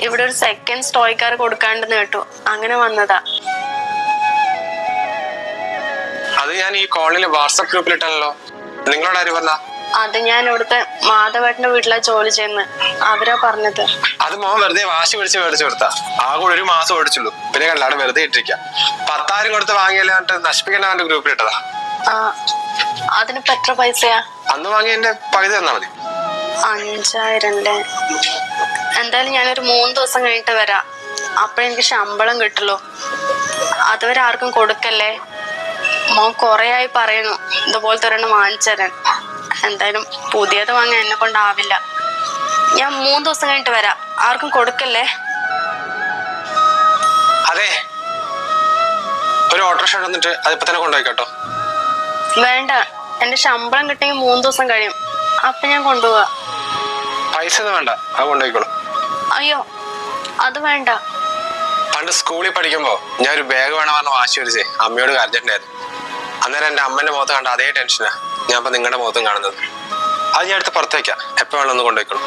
ഇവിടെ ഒരു സെക്കൻഡ് സ്റ്റോയ്ക്കാർ കൊടുക്കാണ്ടെന്ന് കേട്ടു, അങ്ങനെ വന്നതാ. അത് ഞാൻ ഈ കോളനിയിലെ വാട്സ്ആപ്പ് ഗ്രൂപ്പിൽ ഇട്ടല്ലോ. നിങ്ങളോട് ആര് പറഞ്ഞ? അത് ഞാൻ ഇവിടുത്തെ മാധവേട്ടന്റെ വീട്ടിലാ ജോലി ചെയ്യുന്നത്, അവരാ പറഞ്ഞത്. അത് മോൻ വെറുതെ വാശി പിടിച്ച് മേടിച്ചു കൊടുത്താ. ആകെ ഒരു മാസം ഓടിച്ചുള്ളൂ. പിന്നെ കണ്ടാണ് വെറുതെ ഇട്ടിരിക്കാം. 10,000 കൊടുത്ത് വാങ്ങിയല്ലാണ്ട് നശിപ്പിക്കേണ്ട അവന്റെ ഗ്രൂപ്പിൽ ഇട്ടതാ. അതിനിപ്പോ എത്ര പൈസയാ? അന്ന് വാങ്ങിയതിന്റെ പകുതി തന്നാ മതി. 5,000 അല്ലേ? എന്തായാലും ഞാനൊരു 3 ദിവസം കഴിഞ്ഞിട്ട് വരാം. അപ്പൊ എനിക്ക് ശമ്പളം കിട്ടുള്ളൂ. അതുവരെ ആർക്കും കൊടുക്കല്ലേ. മോൻ കൊറേ ആയി പറയുന്നു ഇതുപോലത്തെ ഒരെണ്ണം വാങ്ങിച്ചു തരാൻ. എന്തായാലും പുതിയത് വാങ്ങാൻ എന്നെ കൊണ്ടാവില്ല. ഞാൻ 3 ദിവസം കഴിഞ്ഞിട്ട് വരാം. ആർക്കും കൊടുക്കല്ലേ. അതെ, ഒരു ഓട്ടോറിക്ഷ വന്നിട്ട് അതിപ്പോ തന്നെ കൊണ്ടുപോയിക്കോട്ടോ. വേണ്ട, എന്റെ ശമ്പളം കിട്ടിയെങ്കിൽ 3 ദിവസം കഴിയും. അപ്പൊ ഞാൻ കൊണ്ടുപോവാ. പൈസ ഒന്നും വേണ്ട, അത് കൊണ്ടുപോയിക്കോളൂ. അയ്യോ, അത് വേണ്ട. പണ്ട് സ്കൂളിൽ പഠിക്കുമ്പോ ഞാൻ ഒരു ബാഗ് വേണം പറഞ്ഞ വാശി പിടിച്ചേ അമ്മയോട് കരഞ്ഞിട്ടുണ്ടായിരുന്നു. അന്നേരം എന്റെ അമ്മന്റെ മുഖത്ത് കണ്ട അതേ ടെൻഷനാ ഞാൻ ഇപ്പൊ നിങ്ങളുടെ മുഖത്തും കാണുന്നത്. അത് ഞാൻ എടുത്ത് പുറത്തേക്കാം. എപ്പോ വേണം ഒന്ന് കൊണ്ടുപോയിക്കോളൂ.